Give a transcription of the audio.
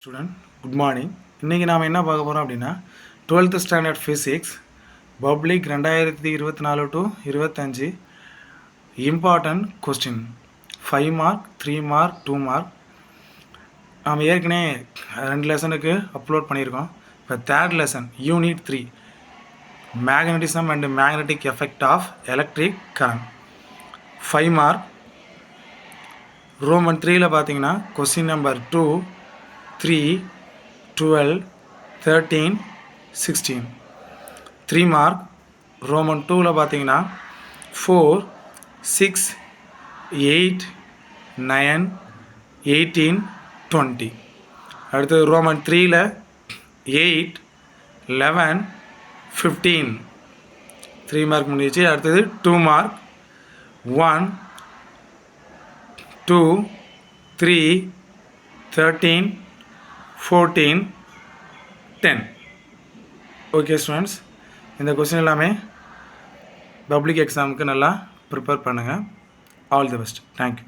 Student good morning. இன்றைக்கி நாம் என்ன பார்க்க போகிறோம் அப்படின்னா 12th standard physics public 2024 to 25 important question 5 mark 3 mark 2 mark. நாம் ஏற்கனவே 2 லெசனுக்கு அப்லோட் பண்ணியிருக்கோம். இப்போ third lesson unit 3 magnetism and magnetic effect of electric current 5 mark. Roman 3ல் பார்த்தீங்கன்னா கொஸ்டின் நம்பர் 2 3 12 13 16 3 மார்க். ரோமன் 2ல் பார்த்தீங்கன்னா 4 6 8 9 18 20. அடுத்தது ரோமன் 3ல் 8 11 15 3 மார்க் முடிஞ்சிச்சு. அடுத்தது 2 மார்க் 1 2 3 13 14 10. ஓகே ஸ்டூடெண்ட்ஸ், இந்த கொஸ்டின் எல்லாமே பப்ளிக் எக்ஸாமுக்கு நல்லா ப்ரிப்பேர் பண்ணுங்கள். All the best. தேங்க்யூ.